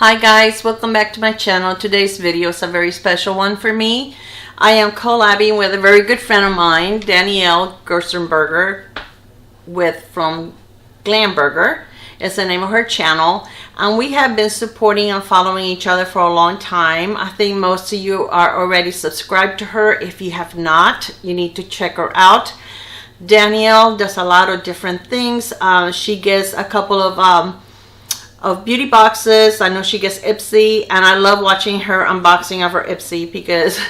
Hi guys, welcome back to my channel. Today's video is a very special one for me. I am collabing with a very good friend of mine, Danielle from Glamburger. It's the name of her channel, and we have been supporting and following each other for a long time. I think most of you are already subscribed to her. If you have not, you need to check her out. Danielle does a lot of different things. She gets a couple of beauty boxes. I know she gets Ipsy, and I love watching her unboxing of her Ipsy because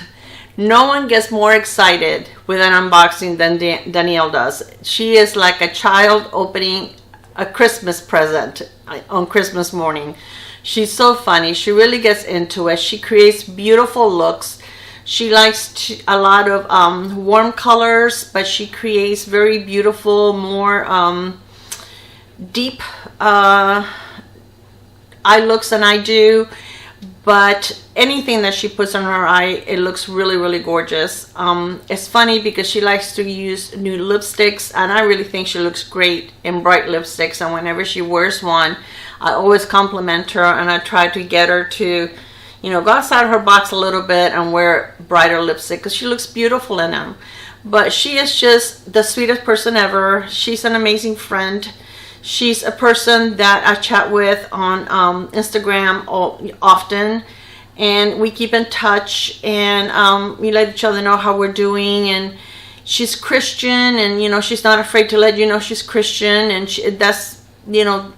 no one gets more excited with an unboxing than Danielle does. She is like a child opening a Christmas present on Christmas morning. She's so funny. She really gets into it. She creates beautiful looks. She likes a lot of warm colors, but she creates very beautiful, more deep eye looks than I do. But anything that she puts on her eye, it looks really gorgeous. It's funny because she likes to use new lipsticks, and I really think she looks great in bright lipsticks, and whenever she wears one, I always compliment her, and I try to get her to, you know, go outside her box a little bit and wear brighter lipstick because she looks beautiful in them. But she is just the sweetest person ever. She's an amazing friend. She's a person that I chat with on Instagram often, and we keep in touch, and we let each other know how we're doing. And she's Christian, and you know, she's not afraid to let you know she's Christian, and that's, you know,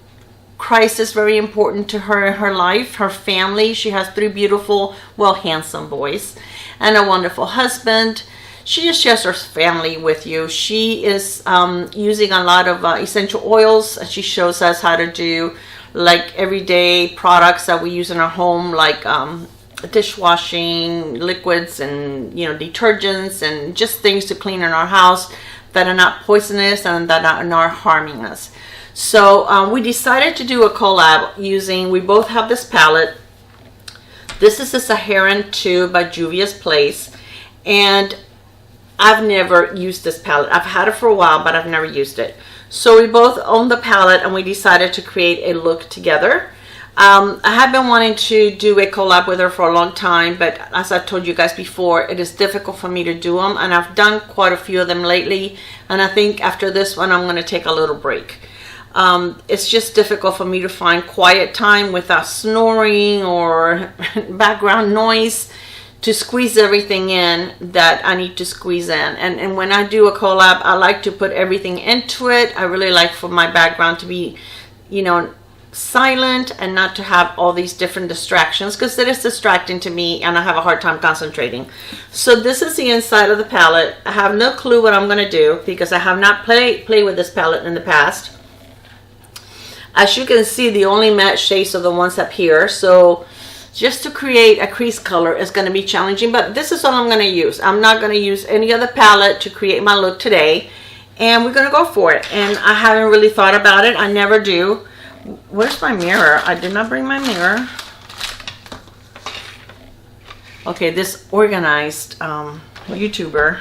Christ is very important to her in her life, her family. She has 3 beautiful, well, handsome boys and a wonderful husband. She just shares her family with you. She is using a lot of essential oils, and she shows us how to do like everyday products that we use in our home, like dishwashing liquids and, you know, detergents and just things to clean in our house that are not poisonous and that are not harming us. So we decided to do a collab using, we both have this palette. This is the Saharan II by Juvia'S, and I've never used this palette. I've had it for a while, but I've never used it. So we both own the palette, and we decided to create a look together. I have been wanting to do a collab with her for a long time, but as I told you guys before, it is difficult for me to do them, and I've done quite a few of them lately, and I think after this one I'm going to take a little break. It's just difficult for me to find quiet time without snoring or background noise to squeeze everything in that I need to squeeze in. And when I do a collab, I like to put everything into it. I really like for my background to be, you know, silent and not to have all these different distractions, because it is distracting to me and I have a hard time concentrating. So this is the inside of the palette. I have no clue what I'm going to do because I have not played with this palette in the past. As you can see, the only matte shades are the ones up here. So just to create a crease color is going to be challenging, but this is all I'm going to use. I'm not going to use any other palette to create my look today, and we're going to go for it. And I haven't really thought about it. I never do. Where's my mirror? I did not bring my mirror. Okay, this organized YouTuber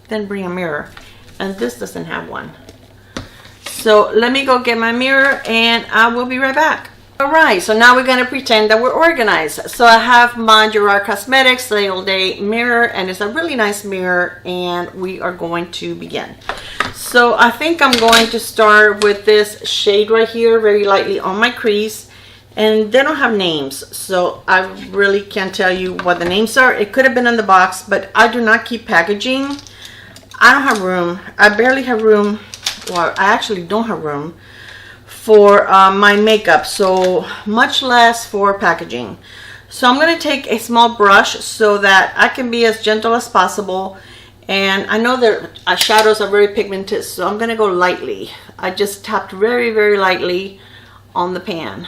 didn't bring a mirror, and this doesn't have one. So let me go get my mirror, and I will be right back. Alright, so now we're going to pretend that we're organized. So I have my Gerard Cosmetics the All Day mirror, and it's a really nice mirror, and we are going to begin. So I think I'm going to start with this shade right here, very lightly on my crease, and they don't have names, so I really can't tell you what the names are. It could have been in the box, but I do not keep packaging. I don't have room. I barely have room. Well, I actually don't have room for my makeup, so much less for packaging. So I'm going to take a small brush so that I can be as gentle as possible, and I know that shadows are very pigmented, so I'm going to go lightly. I just tapped very lightly on the pan.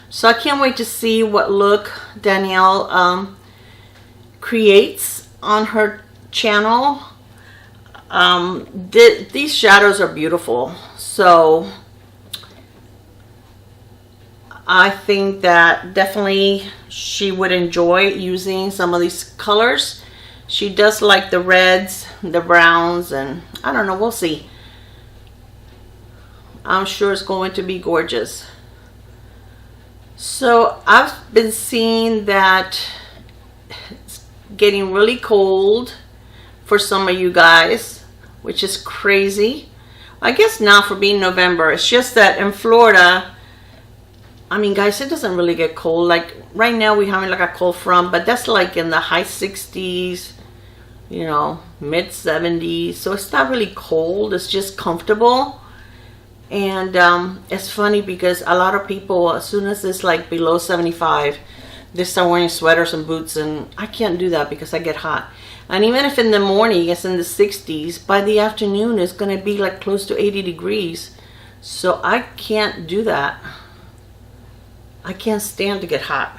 So I can't wait to see what look Danielle creates on her channel. These shadows are beautiful, so I think that definitely she would enjoy using some of these colors. She does like the reds, the browns, and I don't know, we'll see. I'm sure it's going to be gorgeous. So I've been seeing that it's getting really cold for some of you guys, which is crazy. I guess now for being November, it's just that in Florida, I mean, guys, it doesn't really get cold. Like right now we're having like a cold front, but that's like in the high 60s, you know, mid 70s. So it's not really cold. It's just comfortable. And it's funny because a lot of people, as soon as it's like below 75, they start wearing sweaters and boots, and I can't do that because I get hot. And even if in the morning it's in the 60s, by the afternoon it's going to be like close to 80 degrees. So I can't do that. I can't stand to get hot.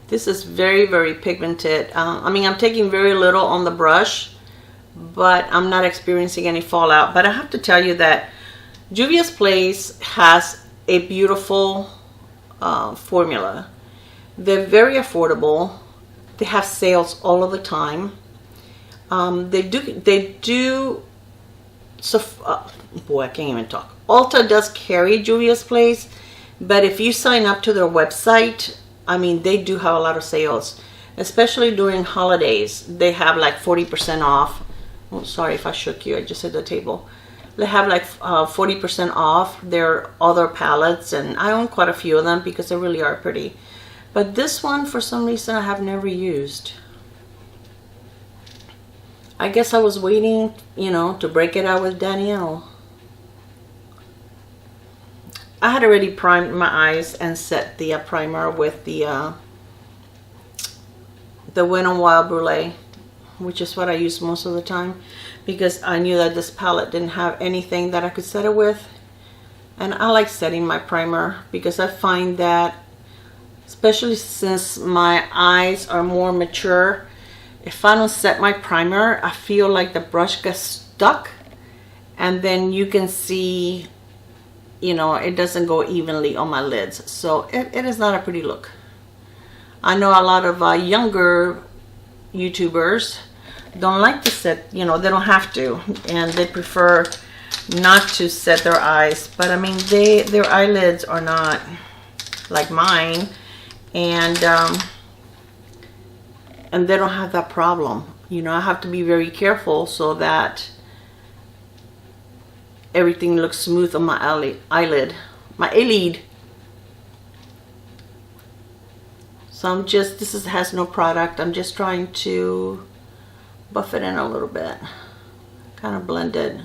This is very, very pigmented. I mean, I'm taking very little on the brush, but I'm not experiencing any fallout. But I have to tell you that Juvia'S Place has a beautiful formula. They're very affordable. They have sales all of the time. They do. So, boy, I can't even talk. Ulta does carry Juvia'S Place, but if you sign up to their website, I mean, they do have a lot of sales, especially during holidays. They have like 40% off. Oh, sorry if I shook you. I just hit the table. They have like 40% off their other palettes, and I own quite a few of them because they really are pretty. But this one, for some reason, I have never used. I guess I was waiting, you know, to break it out with Danielle. I had already primed my eyes and set the primer with the Wet n Wild Brulee, which is what I use most of the time, because I knew that this palette didn't have anything that I could set it with. And I like setting my primer because I find that, especially since my eyes are more mature, if I don't set my primer, I feel like the brush gets stuck, and then you can see, you know, it doesn't go evenly on my lids. So it is not a pretty look. I know a lot of younger YouTubers don't like to set, you know, they don't have to, and they prefer not to set their eyes. But I mean, their eyelids are not like mine, and they don't have that problem. You know, I have to be very careful so that everything looks smooth on my eyelid, my eyelid. So I'm just, has no product. I'm just trying to buff it in a little bit, kind of blend it.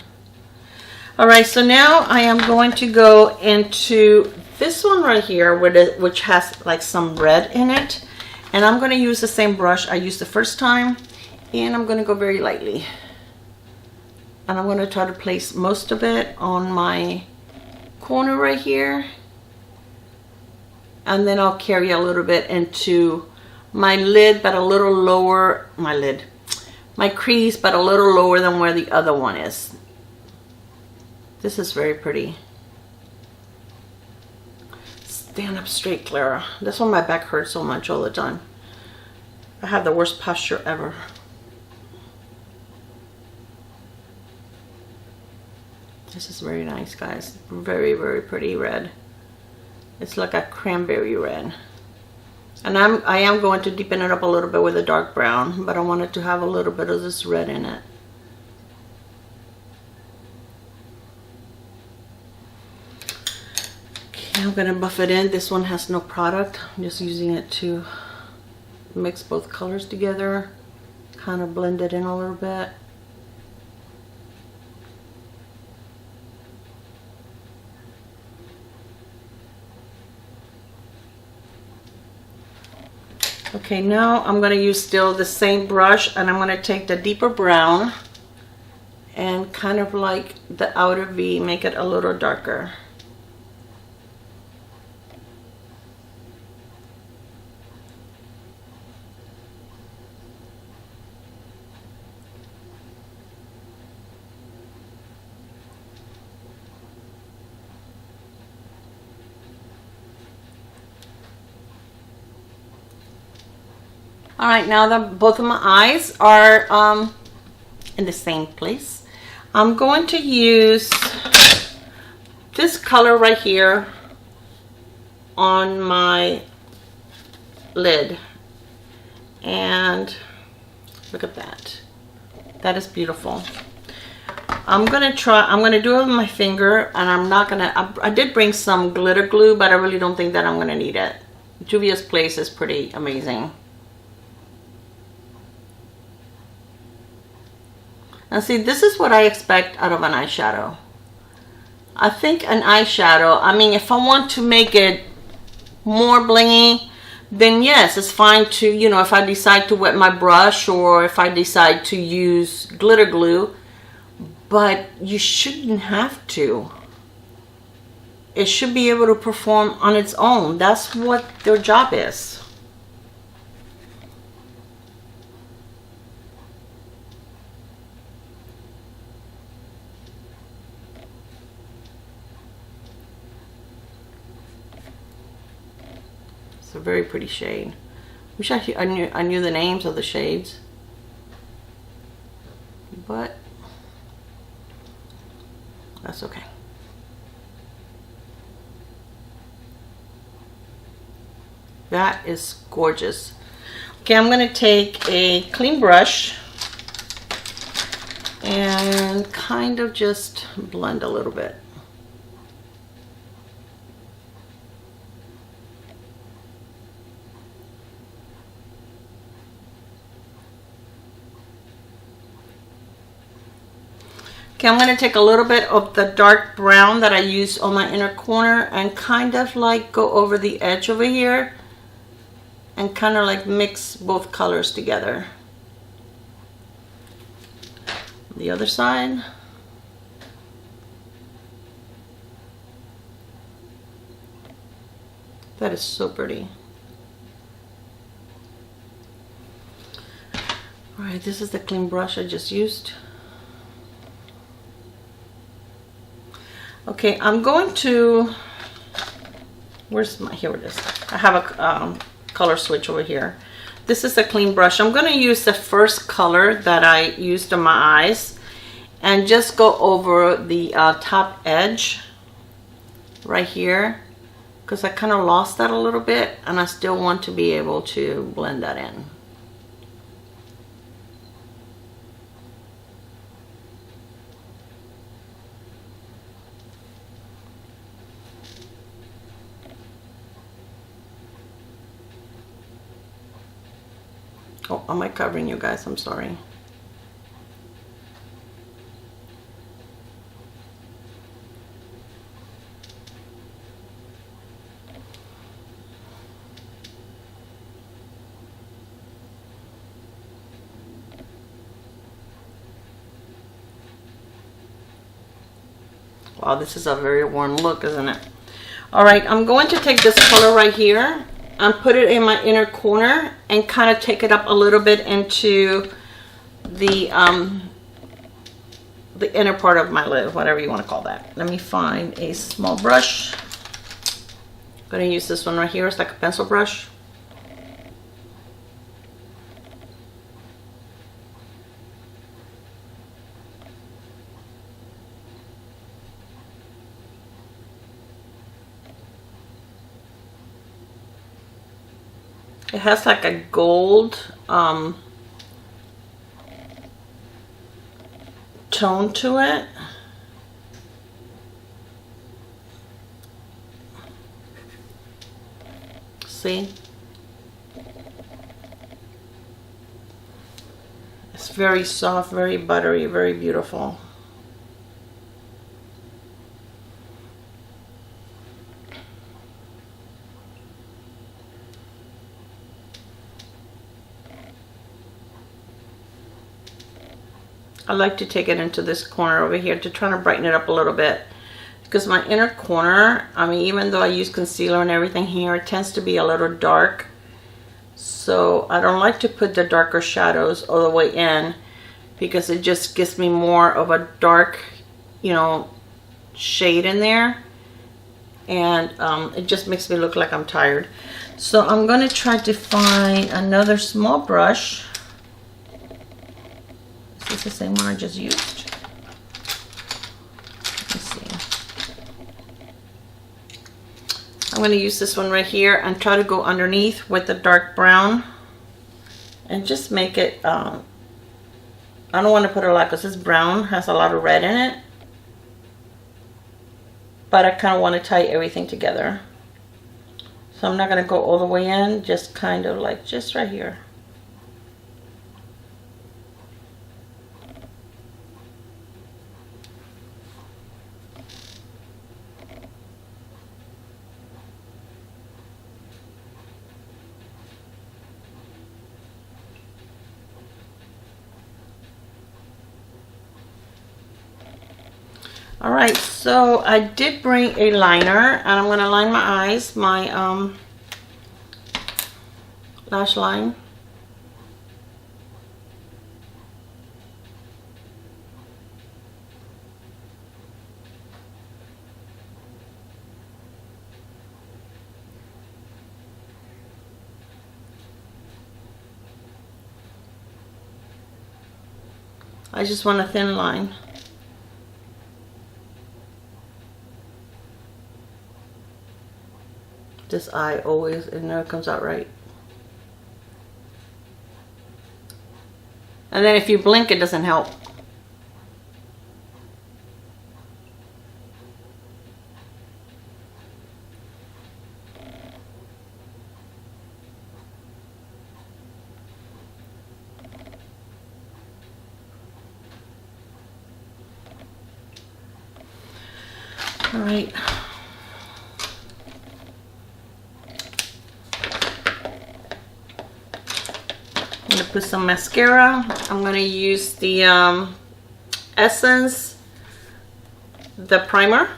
All right, so now I am going to go into this one right here, which has like some red in it. And I'm going to use the same brush I used the first time, and I'm going to go very lightly. And I'm going to try to place most of it on my corner right here. And then I'll carry a little bit into my lid, but a little lower, my crease, but a little lower than where the other one is. This is very pretty. Stand up straight, Clara. That's why my back hurts so much all the time. I have the worst posture ever. This is very nice, guys. Very, very pretty red. It's like a cranberry red. And I am going to deepen it up a little bit with a dark brown, but I wanted to have a little bit of this red in it. Okay, I'm gonna buff it in. This one has no product. I'm just using it to mix both colors together, kind of blend it in a little bit. Okay, now I'm going to use still the same brush, and I'm going to take the deeper brown and kind of like the outer V, make it a little darker. All right, now that both of my eyes are in the same place, I'm going to use color right here on my lid. And look at that. That is beautiful. I'm gonna do it with my finger, and I'm not gonna, I did bring some glitter glue, but I really don't think that I'm gonna need it. Juvia'S Place is pretty amazing. Now see, this is what I expect out of an eyeshadow. I think an eyeshadow, I mean, if I want to make it more blingy, then yes, it's fine to, you know, if I decide to wet my brush or if I decide to use glitter glue, but you shouldn't have to. It should be able to perform on its own. That's what their job is. It's a very pretty shade. Wish I knew the names of the shades, but that's okay. That is gorgeous. Okay, I'm going to take a clean brush and kind of just blend a little bit. Okay, I'm going to take a little bit of the dark brown that I used on my inner corner and kind of like go over the edge over here and kind of like mix both colors together. The other side. That is so pretty. All right, this is the clean brush I just used. Okay, I'm going to, where's my, here it is. I have a color switch over here. This is a clean brush. I'm going to use the first color that I used on my eyes and just go over the top edge right here, because I kind of lost that a little bit and I still want to be able to blend that in. Oh, am I covering you guys? I'm sorry. Wow, this is a very warm look, isn't it? All right, I'm going to take this color right here and put it in my inner corner and kind of take it up a little bit into the inner part of my lid, whatever you want to call that. Let me find a small brush. I'm going to use this one right here. It's like a pencil brush. It has like a gold tone to it. See? It's very soft, very buttery, very beautiful. I like to take it into this corner over here to try to brighten it up a little bit, because my inner corner, I mean, even though I use concealer and everything here, it tends to be a little dark. So I don't like to put the darker shadows all the way in, because it just gives me more of a dark, you know, shade in there. And it just makes me look like I'm tired. So I'm going to try to find another small brush. Is this the same one I just used? Let's see. I'm going to use this one right here and try to go underneath with the dark brown and just make it, I don't want to put a lot because this brown has a lot of red in it, but I kind of want to tie everything together. So I'm not going to go all the way in, just kind of like just right here. All right, so I did bring a liner and I'm gonna line my eyes, my lash line. I just want a thin line. This eye always, it never comes out right. And then if you blink, it doesn't help. All right. I'm going to put some mascara. I'm going to use the Essence, the primer.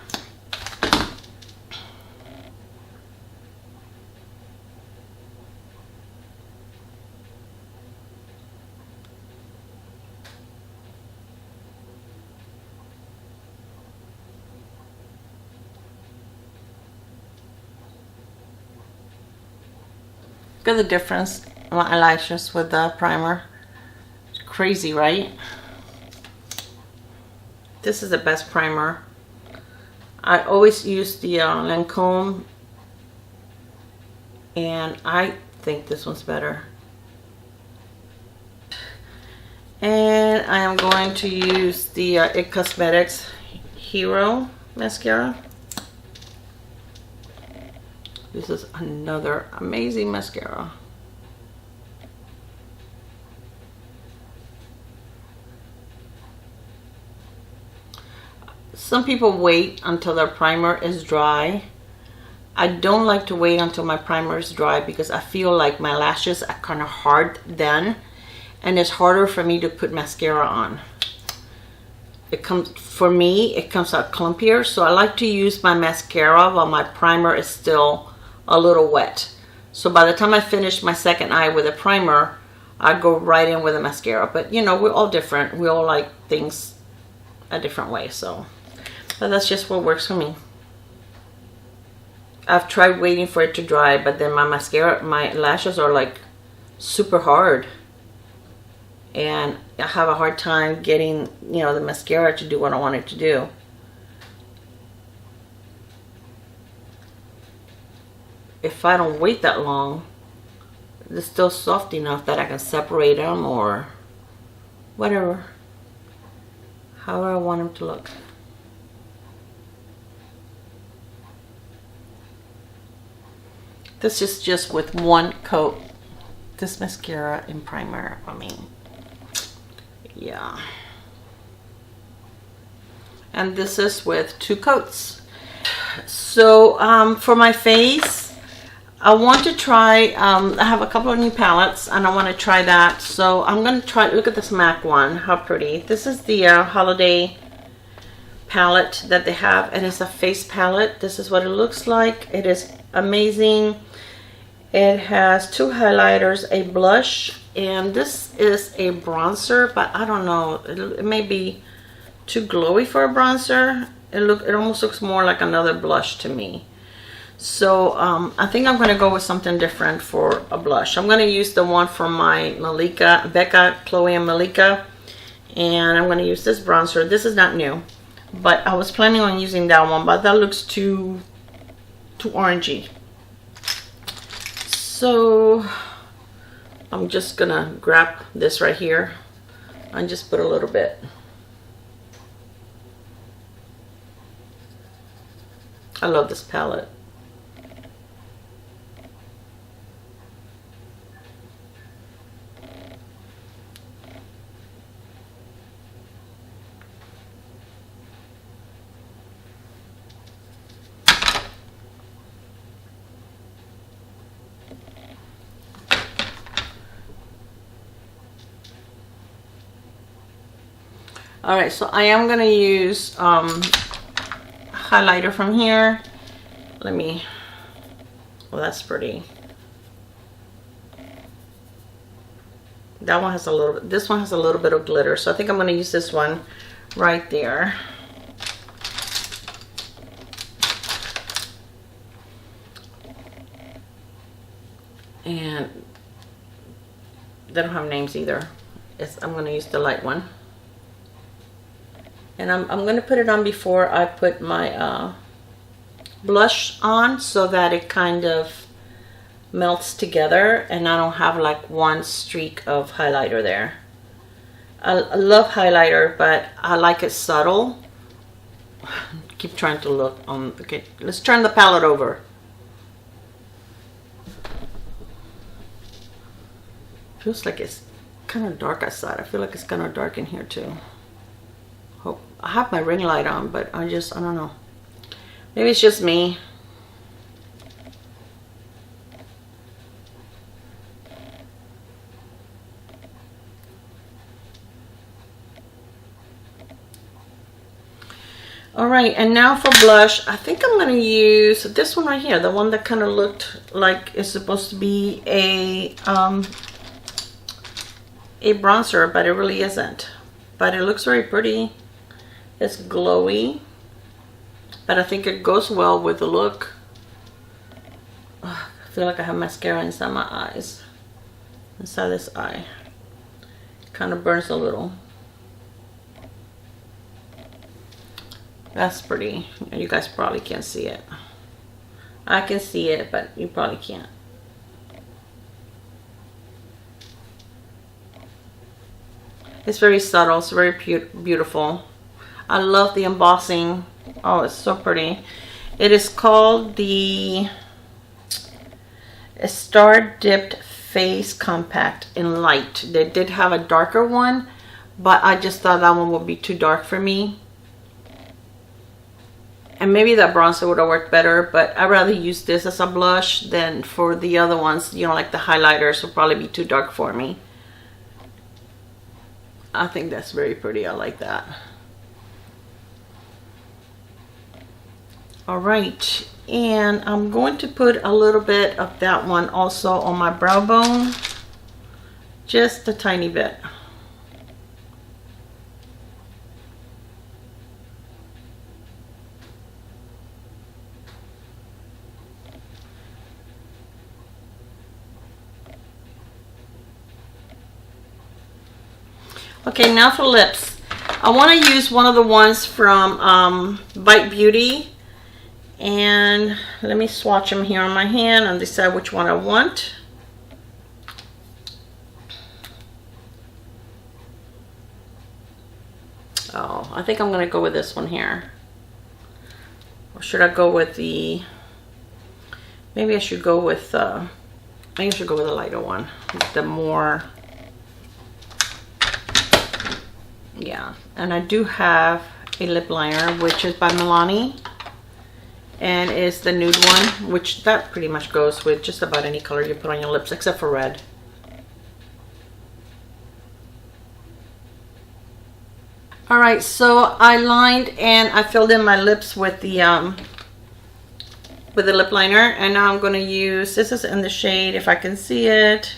Look at the difference in my eyelashes with the primer. It's crazy, right? This is the best primer. I always use the Lancome, and I think this one's better. And I am going to use the IT Cosmetics Hero mascara. This is another amazing mascara. Some people wait until their primer is dry. I don't like to wait until my primer is dry because I feel like my lashes are kind of hard then, and it's harder for me to put mascara on. For me, it comes out clumpier, so I like to use my mascara while my primer is still a little wet. So by the time I finish my second eye with a primer, I go right in with a mascara. But you know, we're all different. We all like things a different way. So, but that's just what works for me. I've tried waiting for it to dry, but then my mascara, my lashes are like super hard, and I have a hard time getting, you know, the mascara to do what I want it to do. If I don't wait that long, they're still soft enough that I can separate them or whatever, however I want them to look. This is just with one coat, this mascara and primer. I mean, yeah. And this is with 2 coats. So for my face, I want to try, I have a couple of new palettes and I want to try that. So I'm going to try, look at this MAC one, how pretty. This is the holiday palette that they have, and it's a face palette. This is what it looks like. It is amazing. It has 2 highlighters, a blush, and this is a bronzer, but I don't know, it may be too glowy for a bronzer. It almost looks more like another blush to me. So I think I'm going to go with something different for a blush. I'm going to use the one from my Malika, Becca, Chloe and Malika, and I'm going to use this bronzer. This is not new, but I was planning on using that one, but that looks too too orangey. So I'm just gonna grab this right here and just put a little bit. I love this palette. All right, so I am gonna use highlighter from here. Let me, well, that's pretty. That one has a little bit, this one has a little bit of glitter, so I think I'm gonna use this one right there. And they don't have names either. I'm gonna use the light one. And I'm going to put it on before I put my blush on, so that it kind of melts together and I don't have like one streak of highlighter there. I love highlighter, but I like it subtle. Keep trying to look on. Okay, let's turn the palette over. Feels like it's kind of dark outside. I feel like it's kind of dark in here too. I have my ring light on, but I don't know. Maybe it's just me. All right, and now for blush, I think I'm going to use this one right here, the one that kind of looked like it's supposed to be a bronzer, but it really isn't. But it looks very pretty. It's glowy, but I think it goes well with the look. Ugh, I feel like I have mascara inside my eyes, inside this eye. Kind of burns a little. That's pretty. You guys probably can't see it. I can see it, but you probably can't. It's very subtle. It's very beautiful. I love the embossing. Oh, it's so pretty. It is called the Star Dipped Face Compact in Light. They did have a darker one, but I just thought that one would be too dark for me. And maybe that bronzer would have worked better, but I'd rather use this as a blush than for the other ones. You know, like the highlighters will probably be too dark for me. I think that's very pretty. I like that. All right, and I'm going to put a little bit of that one also on my brow bone, just a tiny bit. Okay, now for lips. I want to use one of the ones from Bite Beauty. And let me swatch them here on my hand and decide which one I want. Oh, I think I'm going to go with this one here. Or should I go with the... Maybe I should go with... I think I should go with the lighter one. The more... Yeah. And I do have a lip liner, which is by Milani. And it's the nude one, which that pretty much goes with just about any color you put on your lips, except for red. All right, so I lined and I filled in my lips with the lip liner, and now I'm going to use, this is in the shade, if I can see it.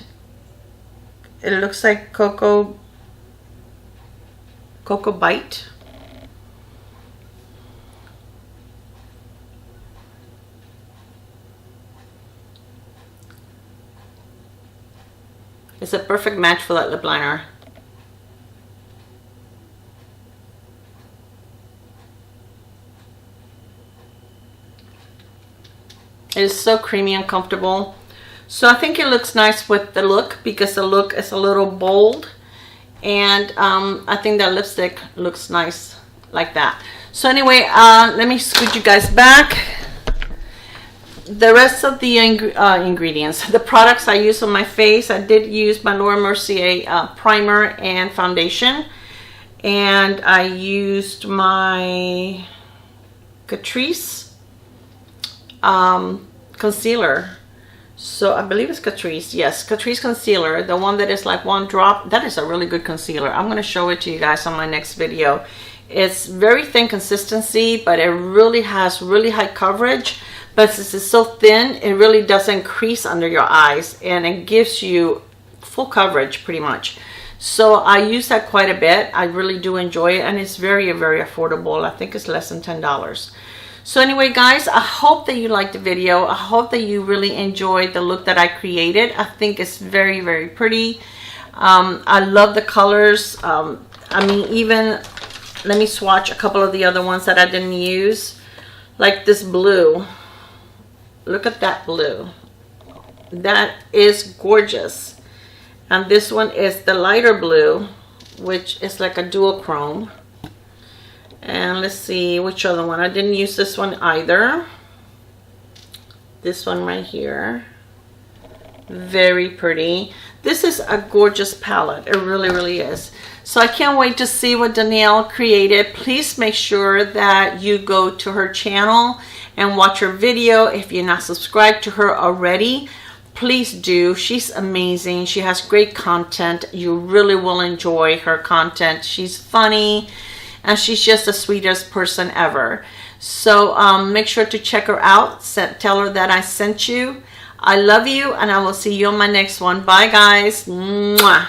It looks like Cocoa Bite. It's a perfect match for that lip liner. It is so creamy and comfortable. So I think it looks nice with the look, because the look is a little bold. And I think that lipstick looks nice like that. So anyway, let me scoot you guys back. The rest of the ingredients, the products I use on my face, I did use my Laura Mercier primer and foundation. And I used my Catrice concealer. So I believe it's Catrice. Yes, Catrice concealer, the one that is like one drop. That is a really good concealer. I'm going to show it to you guys on my next video. It's very thin consistency, but it really has really high coverage. But since it's so thin, it really doesn't crease under your eyes, and it gives you full coverage pretty much. So I use that quite a bit. I really do enjoy it, and it's very, very affordable. I think it's less than $10. So anyway, guys, I hope that you liked the video. I hope that you really enjoyed the look that I created. I think it's very, very pretty. I love the colors. I mean, even, let me swatch a couple of the other ones that I didn't use. Like this blue. Look at that blue. That is gorgeous. And this one is the lighter blue, which is like a duochrome. And let's see which other one. I didn't use this one either. This one right here. Very pretty. This is a gorgeous palette. It really, really is. So I can't wait to see what Danielle created. Please make sure that you go to her channel and watch her video. If you're not subscribed to her already, please do. She's amazing. She has great content. You really will enjoy her content. She's funny. And she's just the sweetest person ever. So make sure to check her out. Tell her that I sent you. I love you, and I will see you on my next one. Bye, guys. Mwah.